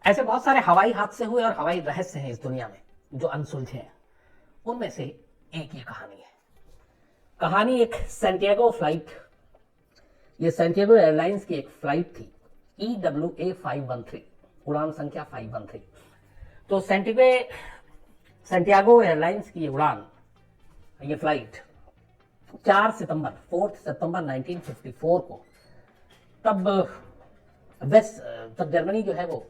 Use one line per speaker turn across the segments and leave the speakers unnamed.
ऐसे बहुत सारे हवाई हादसे हुए और हवाई रहस्य हैं इस दुनिया में जो अनसुलझे हैं। उनमें से एक ये कहानी है। कहानी एक सैंटियागो फ्लाइट, ये सैंटियागो एयरलाइंस की एक फ्लाइट थी EWA 513, उड़ान संख्या 513। तो सैंटियागो एयरलाइंस की उड़ान, ये फ्लाइट 4 सितंबर 1954 को, तब जर्मनी जो है वो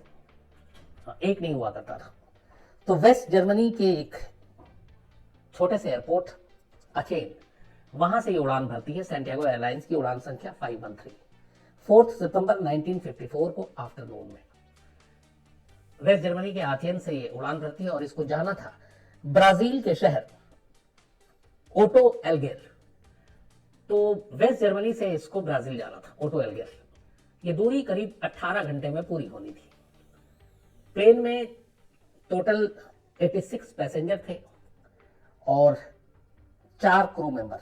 एक नहीं हुआ करता था। तो वेस्ट जर्मनी के एक छोटे से एयरपोर्ट अचेन, वहां से ये उड़ान भरती है सैंटियागो एयरलाइंस की उड़ान संख्या 513, 4 सितंबर 1954 को आफ्टरनून में वेस्ट जर्मनी के आथेन से ये उड़ान भरती है और इसको जाना था ब्राजील के शहर ओटो एल्गेर। तो वेस्ट जर्मनी से इसको ब्राजील जाना था, ओटो एल्गेर। ये दूरी करीब 18 घंटे में पूरी होनी थी। प्लेन में टोटल 86 पैसेंजर थे और 4 क्रू मेंबर,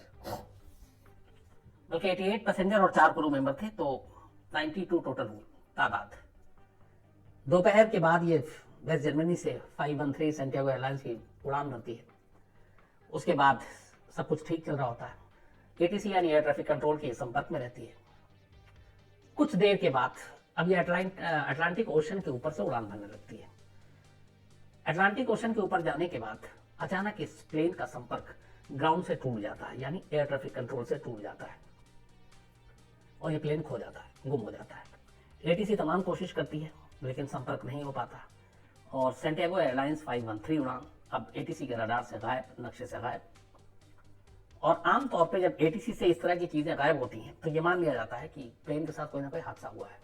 बल्कि 88 पैसेंजर और 4 क्रू मेंबर थे, तो 92 टोटल तादाद। दोपहर के बाद ये वेस्ट जर्मनी से 513 सैंटियागो एयरलाइंस की उड़ान भरती है। उसके बाद सब कुछ ठीक चल रहा होता है। ATC यानी एयर ट्रैफिक कंट्रोल के संपर्क में रहती है। कुछ देर के बाद अब ये अटलांटिक ओशन के ऊपर से उड़ान भरने लगती है। अटलांटिक ओशन के ऊपर जाने के बाद अचानक इस प्लेन का संपर्क ग्राउंड से टूट जाता है, यानी एयर ट्रैफिक कंट्रोल से टूट जाता है और ये प्लेन खो जाता है, गुम हो जाता है। ATC तमाम कोशिश करती है लेकिन संपर्क नहीं हो पाता और सैंटियागो एयरलाइंस 513 उड़ान अब ATC के रडार से गायब, नक्शे से गायब। और आमतौर पर जब ATC से इस तरह की चीजें गायब होती हैं तो ये मान लिया जाता है कि प्लेन के साथ कोई ना कोई हादसा हुआ है।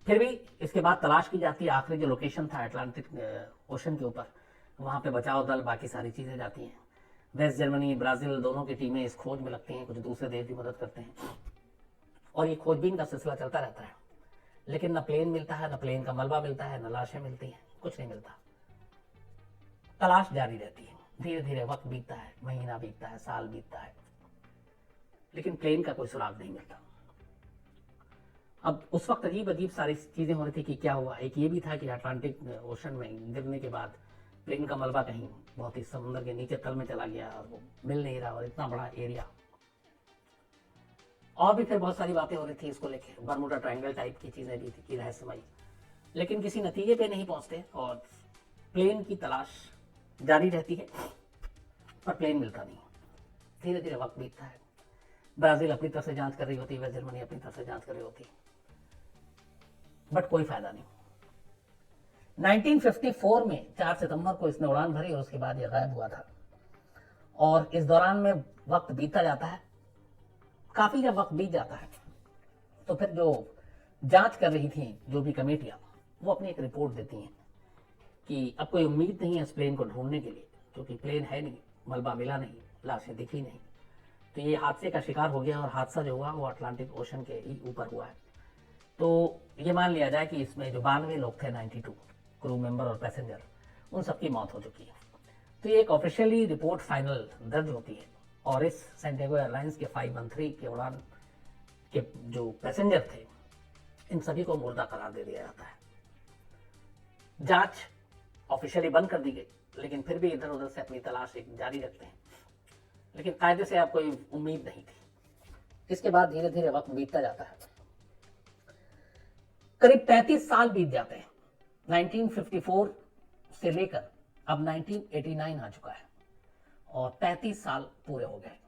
फिर भी इसके बाद तलाश की जाती है। आखिरी जो लोकेशन था अटलांटिक ओशन के ऊपर, वहां पे बचाव दल, बाकी सारी चीजें जाती हैं। वेस्ट जर्मनी, ब्राजील दोनों की टीमें इस खोज में लगती हैं, कुछ दूसरे देश भी मदद करते हैं और ये खोजबीन का सिलसिला चलता रहता है। लेकिन न प्लेन मिलता है, न प्लेन का मलबा मिलता है, न लाशें मिलती हैं, कुछ नहीं मिलता। तलाश जारी रहती है। धीरे धीरे वक्त बीतता है, महीना बीतता है, साल बीतता है, लेकिन प्लेन का कोई सुराग नहीं मिलता। अब उस वक्त अजीब अजीब सारी चीजें हो रही थी कि क्या हुआ। एक ये भी था कि अटलांटिक ओशन में गिरने के बाद प्लेन का मलबा कहीं बहुत ही समुद्र के नीचे तल में चला गया और वो मिल नहीं रहा, और इतना बड़ा एरिया। और भी फिर बहुत सारी बातें हो रही थी इसको लेके, बरमुडा ट्रायंगल टाइप की चीजें भी थी रहस्यमयी, लेकिन किसी नतीजे पे नहीं पहुंचते और प्लेन की तलाश जारी रहती है पर प्लेन मिलता नहीं। धीरे धीरे वक्त बीतता है। ब्राजील अपनी तरफ से जांच कर रही होती है, वेस्ट जर्मनी अपनी तरफ से जांच कर रही होती, बट कोई फायदा नहीं। 1954 में 4 सितंबर को इसने उड़ान भरी और उसके बाद यह गायब हुआ था। और इस दौरान में वक्त बीतता जाता है। काफी जब वक्त बीत जाता है तो फिर जो जांच कर रही थी जो भी कमेटियां, वो अपनी एक रिपोर्ट देती हैं कि अब कोई उम्मीद नहीं है इस प्लेन को ढूंढने के लिए, क्योंकि प्लेन है नहीं, मलबा मिला नहीं, लाशें दिखी नहीं। तो ये हादसे का शिकार हो गया और हादसा जो हुआ वो अटलांटिक ओशन के ही ऊपर हुआ है। तो ये मान लिया जाए कि इसमें जो 92 लोग थे, 92 क्रू मेंबर और पैसेंजर, उन सबकी मौत हो चुकी है। तो ये एक ऑफिशियली रिपोर्ट फाइनल दर्ज होती है और इस सैंटियागो एयरलाइंस के 513 के उड़ान के जो पैसेंजर थे, इन सभी को मुर्दा करार दे दिया जाता है। जांच ऑफिशियली बंद कर दी गई, लेकिन फिर भी इधर उधर से अपनी तलाश जारी रखते हैं, लेकिन कायदे से अब कोई उम्मीद नहीं थी। इसके बाद धीरे धीरे वक्त बीतता जाता है। करीब 33 साल बीत जाते हैं। 1954 से लेकर अब 1989 आ चुका है और 35 साल पूरे हो गए।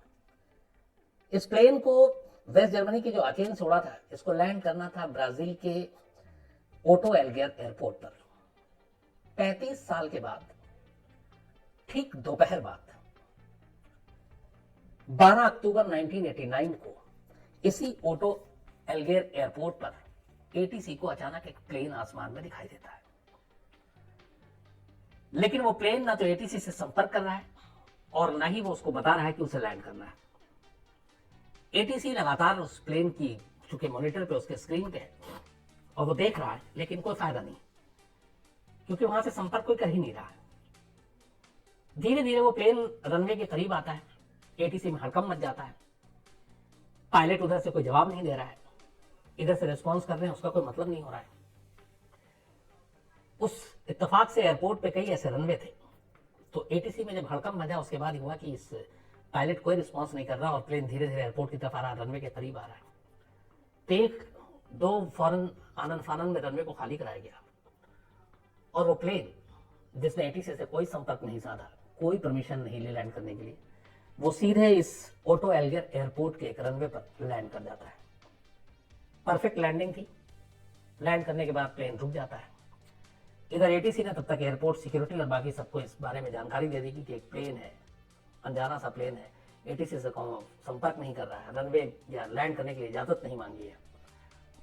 इस प्लेन को वेस्ट जर्मनी के जो अचेन से उड़ा था, इसको लैंड करना था ब्राजील के ओटो एल्गेर एयरपोर्ट पर। 35 साल के बाद ठीक दोपहर बाद 12 अक्टूबर 1989 को इसी ओटो एल्गेर एयरपोर्ट पर ATC को अचानक एक प्लेन आसमान में दिखाई देता है। लेकिन वो प्लेन ना तो ATC से संपर्क कर रहा है और ना ही वो उसको बता रहा है कि उसे लैंड करना है। ATC लगातार उस प्लेन की, चूंकि मॉनिटर पे उसके स्क्रीन पे है और वो देख रहा है, लेकिन कोई फायदा नहीं, क्योंकि वहां से संपर्क कोई कर ही नहीं रहा है। धीरे धीरे वो प्लेन रनवे के करीब आता है। ATC में हड़कंप मच जाता है। पायलट उधर से कोई जवाब नहीं दे रहा है, इधर से रिस्पॉन्स कर रहे हैं, उसका कोई मतलब नहीं हो रहा है। उस इत्तेफाक से एयरपोर्ट पे कई ऐसे रनवे थे, तो एटीसी में जब हड़कंप मचा उसके बाद हुआ कि इस पायलट कोई रिस्पॉन्स नहीं कर रहा और प्लेन धीरे धीरे एयरपोर्ट की तरफ आ रहा, रनवे के करीब आ रहा है। तो एक दो फौरन आनंद फानन में रनवे को खाली कराया गया और वो प्लेन जिसने एटीसी से कोई संपर्क नहीं साधा, कोई परमिशन नहीं ली लैंड करने के लिए, वो सीधे इस ओटो एल्गर एयरपोर्ट के एक रनवे पर लैंड कर जाता है। परफेक्ट लैंडिंग थी। लैंड करने के बाद प्लेन रुक जाता है। इधर एटीसी ने तब तक एयरपोर्ट सिक्योरिटी और बाकी सबको इस बारे में जानकारी दे दी कि एक प्लेन है, अनजाना सा प्लेन है, एटीसी से संपर्क नहीं कर रहा है, रनवे या लैंड करने के लिए इजाजत नहीं मांगी है।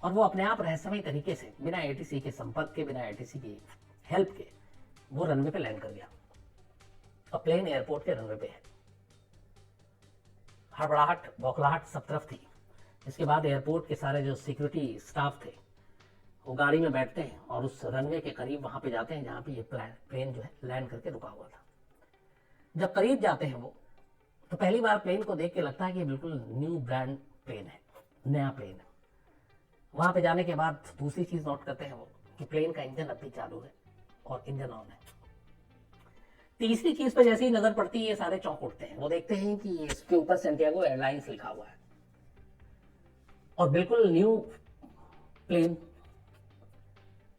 और वो अपने आप रहस्यमय तरीके से बिना एटीसी के संपर्क के, बिना एटीसी की हेल्प के वो रनवे पे लैंड कर गया और प्लेन एयरपोर्ट के रनवे पे है। हड़बड़ाहट, बौखलाहट सब तरफ थी। इसके बाद एयरपोर्ट के सारे जो सिक्योरिटी स्टाफ थे वो गाड़ी में बैठते हैं और उस रनवे के करीब वहां पे जाते हैं जहां पे ये प्लेन जो है लैंड करके रुका हुआ था। जब करीब जाते हैं वो, तो पहली बार प्लेन को देख के लगता है कि बिल्कुल न्यू ब्रांड प्लेन है, नया प्लेन है। वहां पे जाने के बाद दूसरी चीज नोट करते हैं वो कि प्लेन का इंजन अब भी चालू है और इंजन ऑन है। तीसरी चीज पर जैसे ही नजर पड़ती है ये सारे चौंक उठते हैं। वो देखते हैं कि इसके ऊपर सैंटियागो एयरलाइंस लिखा हुआ है और बिल्कुल न्यू प्लेन।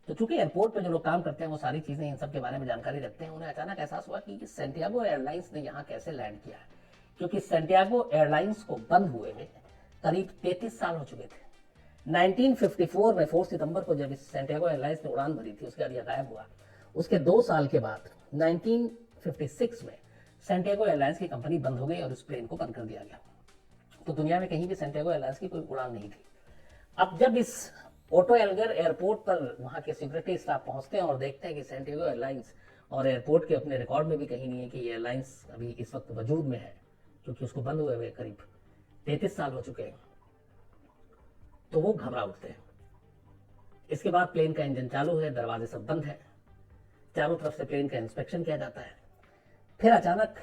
तो चूंकि एयरपोर्ट पे जो लोग काम करते हैं वो सारी चीजें इन सब के बारे में जानकारी रखते हैं, उन्हें अचानक एहसास हुआ कि सैंटियागो एयरलाइंस ने यहाँ कैसे लैंड किया है, क्योंकि सैंटियागो एयरलाइंस को बंद हुए में करीब 33 साल हो चुके थे। 1954 में 4 सितंबर को जब इस सैंटियागो एयरलाइंस ने उड़ान भरी थी, उसके बाद यह गायब हुआ। उसके 2 साल के बाद 1956 में सैंटियागो एयरलाइंस की कंपनी बंद हो गई और उस प्लेन को बंद कर दिया गया। तो दुनिया में कहीं भी सैंटियागो एयरलाइंस की कोई उड़ान नहीं थी। अब जब इस ओटो एल्गर एयरपोर्ट पर वहां के सिक्योरिटी स्टाफ पहुंचते हैं और देखते हैं कि सैंटियागो एयरलाइंस और एयरपोर्ट के अपने रिकॉर्ड में भी कहीं नहीं है कि ये एयरलाइंस अभी इस वक्त वजूद में है, क्योंकि उसको बंद हुए हुए करीब 33 साल हो चुके हैं, तो वो घबरा उठते हैं। इसके बाद प्लेन का इंजन चालू है, दरवाजे सब बंद है, चारों तरफ से प्लेन का इंस्पेक्शन किया जाता है। फिर अचानक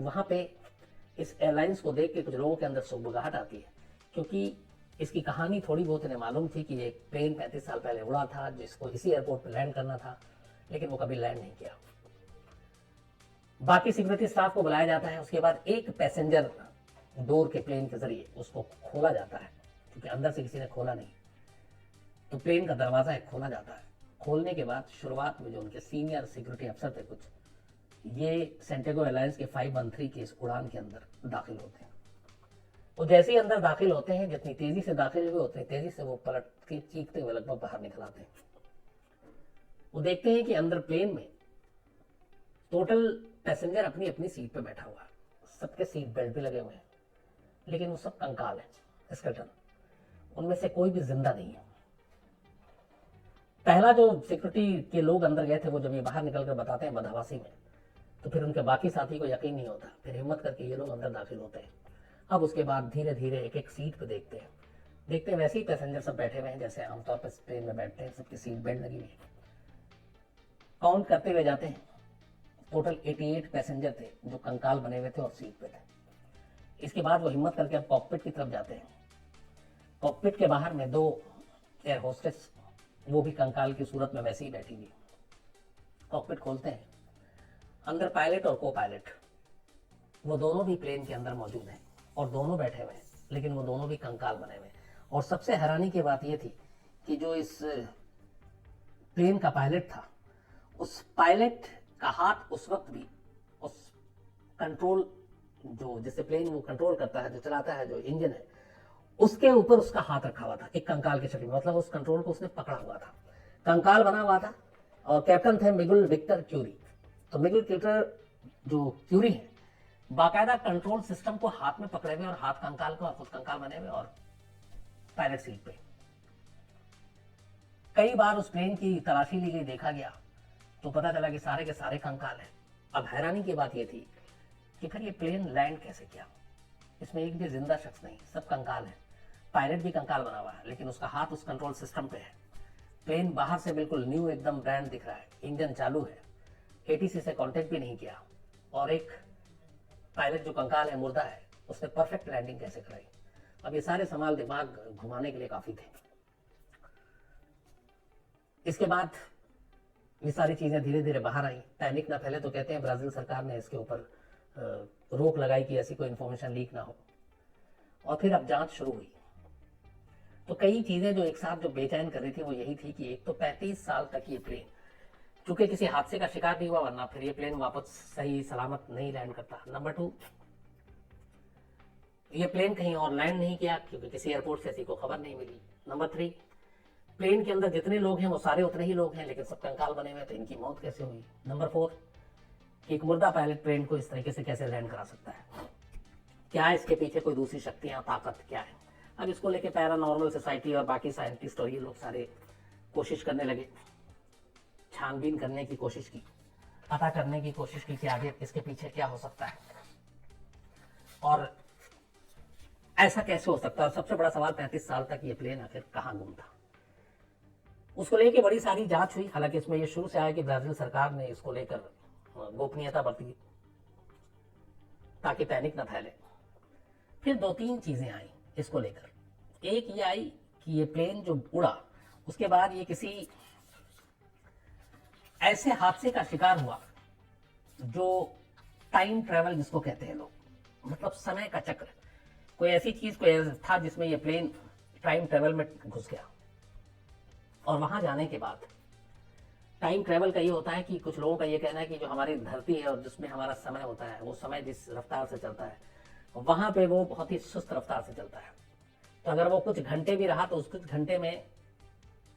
वहां पे इस एयरलाइंस को देख के कुछ लोगों के अंदर सुगबुगाहट आती है, क्योंकि इसकी कहानी थोड़ी बहुत इन्हें मालूम थी कि ये प्लेन 35 साल पहले उड़ा था, जिसको इसी एयरपोर्ट पर लैंड करना था, लेकिन वो कभी लैंड नहीं किया। बाकी सिक्योरिटी स्टाफ को बुलाया जाता है। उसके बाद एक पैसेंजर डोर के प्लेन के जरिए उसको खोला जाता है, क्योंकि अंदर से किसी ने खोला नहीं, तो प्लेन का दरवाजा है खोला जाता है। खोलने के बाद शुरुआत में जो उनके सीनियर सिक्योरिटी अफसर थे कुछ, ये सैंटियागो एयरलाइंस के 513 की इस उड़ान के अंदर दाखिल होते हैं। वो जैसे ही अंदर दाखिल होते हैं, जितनी तेजी से दाखिल हुए उतनी तेजी से वो पलट के चीखते हुए लगभग बाहर निकल आते हैं। वो देखते हैं कि अंदर प्लेन में टोटल पैसेंजर अपनी अपनी सीट पे बैठा हुआ है, सबके सीट बेल्ट भी लगे हुए हैं, लेकिन वो सब कंकाल है, स्केलेटन। उनमें से कोई भी जिंदा नहीं है। पहला जो सिक्योरिटी के लोग अंदर गए थे वो जब ये बाहर निकलकर बताते हैं बदहवासी में, तो फिर उनके बाकी साथी को यकीन नहीं होता। फिर हिम्मत करके ये लोग अंदर दाखिल होते हैं। अब उसके बाद धीरे धीरे एक एक सीट पे देखते हैं वैसे ही पैसेंजर सब बैठे हुए हैं जैसे आमतौर पर ट्रेन में बैठते हैं, सबकी सीट बेल्ट लगी हुई है। काउंट करते हुए जाते हैं, टोटल 88 पैसेंजर थे जो कंकाल बने हुए थे और सीट पे थे। इसके बाद वो हिम्मत करके अब कॉकपिट की तरफ जाते हैं। कॉकपिट के बाहर में 2 एयर होस्टेस, वो भी कंकाल की सूरत में वैसे ही बैठी हुई। कॉकपिट खोलते हैं, अंदर पायलट और को पायलट वो दोनों भी प्लेन के अंदर मौजूद हैं और दोनों बैठे हुए हैं, लेकिन वो दोनों भी कंकाल बने हुए हैं। और सबसे हैरानी की बात यह थी कि जो इस प्लेन का पायलट था, उस पायलट का हाथ उस वक्त भी उस कंट्रोल जो जिससे प्लेन वो कंट्रोल करता है, जो चलाता है, जो इंजन है, उसके ऊपर उसका हाथ रखा हुआ था एक कंकाल के शक्ल में, मतलब उस कंट्रोल को उसने पकड़ा हुआ था, कंकाल बना हुआ था। और कैप्टन थे मिगुल विक्टर क्यूरी। तो मिगुल विक्टर जो क्यूरी है बाकायदा कंट्रोल सिस्टम को हाथ में पकड़े हुए और हाथ कंकाल को, खुद कंकाल बने हुए और पायलट सीट पे। कई बार उस प्लेन की तलाशी ली गई, देखा गया तो पता चला कि सारे के सारे कंकाल हैं। अब हैरानी की बात यह थी कि फिर ये प्लेन लैंड कैसे किया, इसमें एक भी जिंदा शख्स नहीं, सब कंकाल है। पायलट भी कंकाल बना हुआ है, लेकिन उसका हाथ उस कंट्रोल सिस्टम पे है। प्लेन बाहर से बिल्कुल न्यू एकदम ब्रांड दिख रहा है, इंजन चालू है, एटीसी से कांटेक्ट भी नहीं किया, और एक पायलट जो कंकाल है, मुर्दा है, उसने परफेक्ट लैंडिंग कैसे कराई। अब ये सारे सवाल दिमाग घुमाने के लिए काफी थे। इसके बाद ये सारी चीज़ें धीरे धीरे बाहर आई, पैनिक ना फैले, तो कहते हैं ब्राज़ील सरकार ने इसके ऊपर रोक लगाई कि ऐसी कोई इन्फॉर्मेशन लीक ना हो। और फिर अब जांच शुरू हुई। तो कई चीज़ें जो एक साथ जो बेचैन कर रही थी वो यही थी कि एक तो 35 साल तक ये प्लेन, चूंकि किसी हादसे का शिकार नहीं हुआ, वरना फिर ये प्लेन वापस सही सलामत नहीं लैंड करता। नंबर 2, ये प्लेन कहीं और लैंड नहीं किया क्योंकि किसी एयरपोर्ट से ऐसी को खबर नहीं मिली। नंबर 3, प्लेन के अंदर जितने लोग हैं वो सारे उतने ही लोग हैं, लेकिन सब कंकाल बने हुए, तो इनकी मौत कैसे हुई। नंबर 4, कि एक मुर्दा पायलट प्लेन को इस तरीके से कैसे लैंड करा सकता है, क्या इसके पीछे कोई दूसरी शक्तियां, ताकत क्या है। अब इसको लेके पैरानॉर्मल सोसाइटी और बाकी साइंटिस्ट और ये लोग सारे कोशिश करने लगे, छानबीन करने की कोशिश की, पता करने की कोशिश की कि आगे इसके पीछे क्या हो सकता है और ऐसा कैसे हो सकता है। और सबसे बड़ा सवाल, 35 साल तक ये प्लेन आखिर कहाँ गुम था, उसको लेके बड़ी सारी जांच हुई। हालांकि इसमें ये शुरू से आया कि ब्राजील सरकार ने इसको लेकर गोपनीयता बरती ताकि पैनिक ना फैले। फिर 2-3 चीजें आई इसको लेकर। एक ये आई कि ये प्लेन जो उड़ा उसके बाद ये किसी ऐसे हादसे का शिकार हुआ जो टाइम ट्रेवल जिसको कहते हैं लोग, मतलब समय का चक्र, कोई ऐसी चीज कोई था जिसमें ये प्लेन टाइम ट्रेवल में घुस गया। और वहां जाने के बाद टाइम ट्रेवल का ये होता है कि कुछ लोगों का ये कहना है कि जो हमारी धरती है और जिसमें हमारा समय होता है, वो समय जिस रफ्तार से चलता है वहां पे वो बहुत ही सुस्त रफ्तार से चलता है। तो अगर वो कुछ घंटे भी रहा तो उस कुछ घंटे में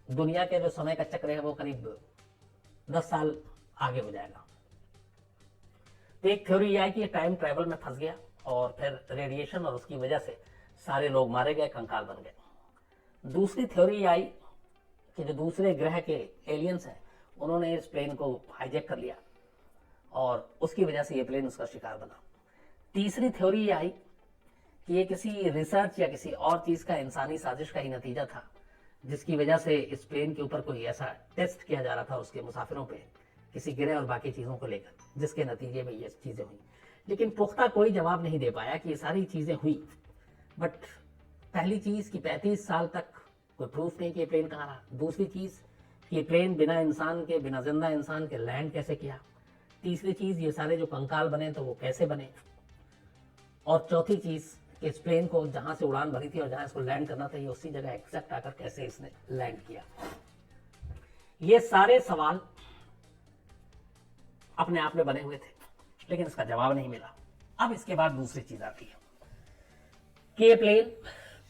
दुनिया के जो समय का चक्र है वो करीब 10 साल आगे हो जाएगा। तो एक थ्योरी यह है कि ये टाइम ट्रेवल में फंस गया और फिर रेडिएशन और उसकी वजह से सारे लोग मारे गए, कंकाल बन गए। दूसरी थ्योरी आई कि जो दूसरे ग्रह के एलियंस हैं उन्होंने इस प्लेन को हाईजैक कर लिया और उसकी वजह से ये प्लेन उसका शिकार बना। तीसरी थ्योरी ये आई कि ये किसी रिसर्च या किसी और चीज का, इंसानी साजिश का ही नतीजा था, जिसकी वजह से इस प्लेन के ऊपर कोई ऐसा टेस्ट किया जा रहा था उसके मुसाफिरों पे, किसी ग्रह और बाकी चीजों को लेकर, जिसके नतीजे में ये चीजें हुई। लेकिन पुख्ता कोई जवाब नहीं दे पाया कि ये सारी चीजें हुई। बट पहली चीज कि 35 साल तक कोई प्रूफ नहीं कि ये प्लेन कहाँ रहा। दूसरी चीज कि ये प्लेन बिना इंसान के, बिना जिंदा इंसान के लैंड कैसे किया। तीसरी चीज ये सारे जो कंकाल बने तो वो कैसे बने। और चौथी चीज कि इस प्लेन को जहां से उड़ान भरी थी और जहां इसको लैंड करना था ये उसी जगह एग्जैक्ट आकर कैसे इसने लैंड किया। ये सारे सवाल अपने आप में बने हुए थे लेकिन इसका जवाब नहीं मिला। अब इसके बाद दूसरी चीज आती है कि ये प्लेन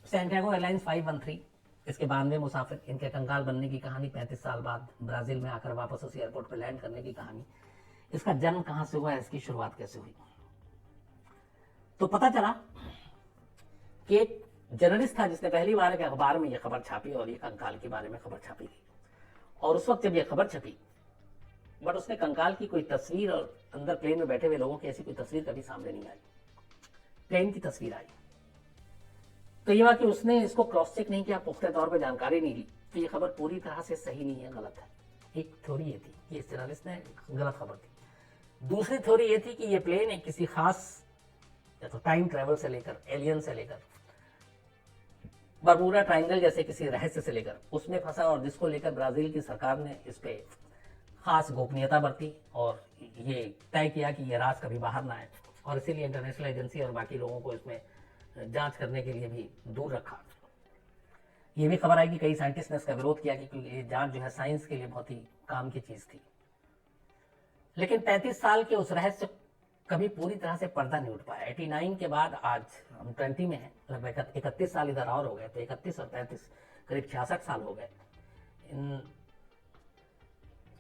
सैंटियागो एयरलाइंस 513, इसके 92 मुसाफिर, इनके कंकाल बनने की कहानी, 35 साल बाद ब्राजील में आकर वापस उस एयरपोर्ट पर लैंड करने की कहानी, इसका जन्म कहां से हुआ, इसकी शुरुआत कैसे हुई। तो पता चला कि एक जर्नलिस्ट था जिसने पहली बार के अखबार में यह खबर छापी और ये कंकाल के बारे में खबर छापी थी। और उस वक्त जब यह खबर छपी, बट उसने कंकाल की कोई तस्वीर और अंदर प्लेन में बैठे हुए लोगों की ऐसी कोई तस्वीर कभी सामने नहीं आई, प्लेन की तस्वीर आई। तो ये हुआ कि उसने इसको क्रॉस चेक नहीं किया, पुख्ते तौर पर जानकारी नहीं ली, तो ये खबर पूरी तरह से सही नहीं है, गलत है। एक थ्योरी ये थी कि इस जर्नलिस्ट ने गलत खबर दी। दूसरी थ्योरी ये थी कि ये प्लेन एक किसी खास तो टाइम ट्रेवल से लेकर, एलियन से लेकर, बरमूडा ट्रायंगल जैसे किसी रहस्य से लेकर उसमें फंसा और जिसको लेकर ब्राजील की सरकार ने इस पे खास गोपनीयता बरती और ये तय किया कि ये राज कभी बाहर ना आए, और इसीलिए इंटरनेशनल एजेंसी और बाकी लोगों को इसमें जांच करने के लिए भी दूर रखा। ये भी खबर आई कि कई साइंटिस्ट ने इसका विरोध किया कि ये जांच जो है साइंस के लिए बहुत ही काम की चीज थी। लेकिन 35 साल के उस रहस्य कभी पूरी तरह से पर्दा नहीं उठ पाया। 89 के बाद आज हम 20 में हैं, लगभग 31 साल इधर और हो गए, तो 31 और 35 करीब 66 साल हो गए। इन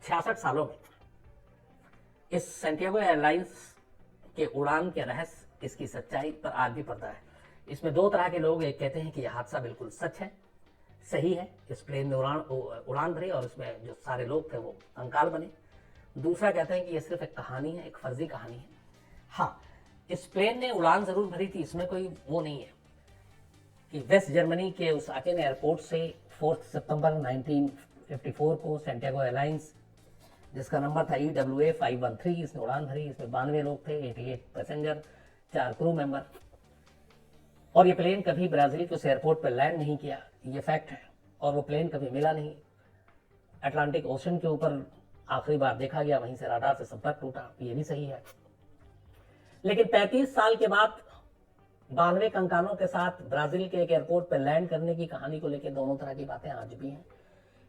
66 सालों में इस सैंटियागो एयरलाइंस के उड़ान के रहस्य, इसकी सच्चाई पर आज भी पर्दा है। इसमें दो तरह के लोग, एक कहते हैं कि यह हादसा बिल्कुल सच है, सही है, इस प्लेन में उड़ान भरी और इसमें जो सारे लोग थे वो कंकाल बने। दूसरा कहते हैं कि यह सिर्फ एक कहानी है, एक फर्जी कहानी है। हाँ, इस प्लेन ने उड़ान जरूर भरी थी, इसमें कोई वो नहीं है कि वेस्ट जर्मनी के उस आकेन एयरपोर्ट से 4 सितंबर 1954 को सैंटियागो एयरलाइंस, जिसका नंबर था EWA 513, इसने उड़ान भरी। इसमें 92 लोग थे, 88 पैसेंजर, 4 क्रू मेंबर। और ये प्लेन कभी ब्राजील के उस एयरपोर्ट पर लैंड नहीं किया, ये फैक्ट है। और वो प्लेन कभी मिला नहीं। अटलांटिक ओशन के ऊपर आखिरी बार देखा गया, वहीं से राडार से संपर्क टूटा, ये भी सही है। लेकिन 35 साल के बाद 92 कंकालों के साथ ब्राजील के एक एयरपोर्ट पर लैंड करने की कहानी को लेकर दोनों तरह की बातें आज भी हैं।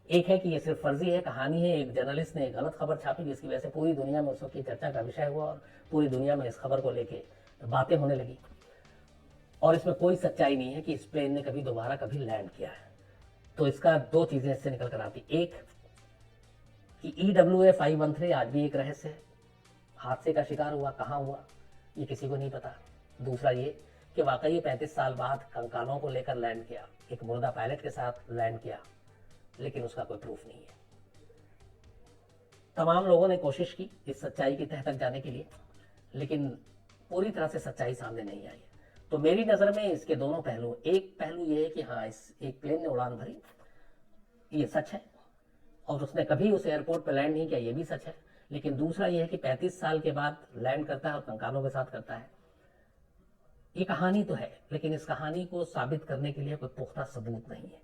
एक है कि ये सिर्फ फर्जी है, कहानी है, एक जर्नलिस्ट ने एक गलत खबर छापी जिसकी वजह से पूरी दुनिया में उस वक्त की चर्चा का विषय हुआ और पूरी दुनिया में इस खबर को लेके बातें होने लगी। और इसमें कोई सच्चाई नहीं है कि इस प्लेन ने कभी दोबारा कभी लैंड किया है। तो इसका दो चीजें इससे निकल कर आती, एक कि EWA 513 आज भी एक रहस्य है, हादसे का शिकार हुआ, कहाँ हुआ ये किसी को नहीं पता। दूसरा ये कि वाकई 35 साल बाद कंकालों को लेकर लैंड किया, एक मुर्दा पायलट के साथ लैंड किया, लेकिन उसका कोई प्रूफ नहीं है। तमाम लोगों ने कोशिश की इस सच्चाई की तह तक जाने के लिए, लेकिन पूरी तरह से सच्चाई सामने नहीं आई है। तो मेरी नज़र में इसके दोनों पहलू, एक पहलू ये है कि हाँ, इस एक प्लेन ने उड़ान भरी, ये सच है, और उसने कभी उस एयरपोर्ट पर लैंड नहीं किया, ये भी सच है। लेकिन दूसरा ये है कि 35 साल के बाद लैंड करता है और कंकालों के साथ करता है। ये कहानी तो है, लेकिन इस कहानी को साबित करने के लिए कोई पुख्ता सबूत नहीं है।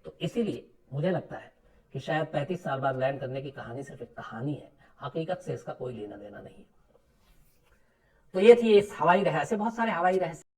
तो इसीलिए मुझे लगता है कि शायद 35 साल बाद लैंड करने की कहानी सिर्फ एक कहानी है, हकीकत से इसका कोई लेना देना नहीं। तो ये थी इस हवाई रहस्य, बहुत सारे हवाई रहस्य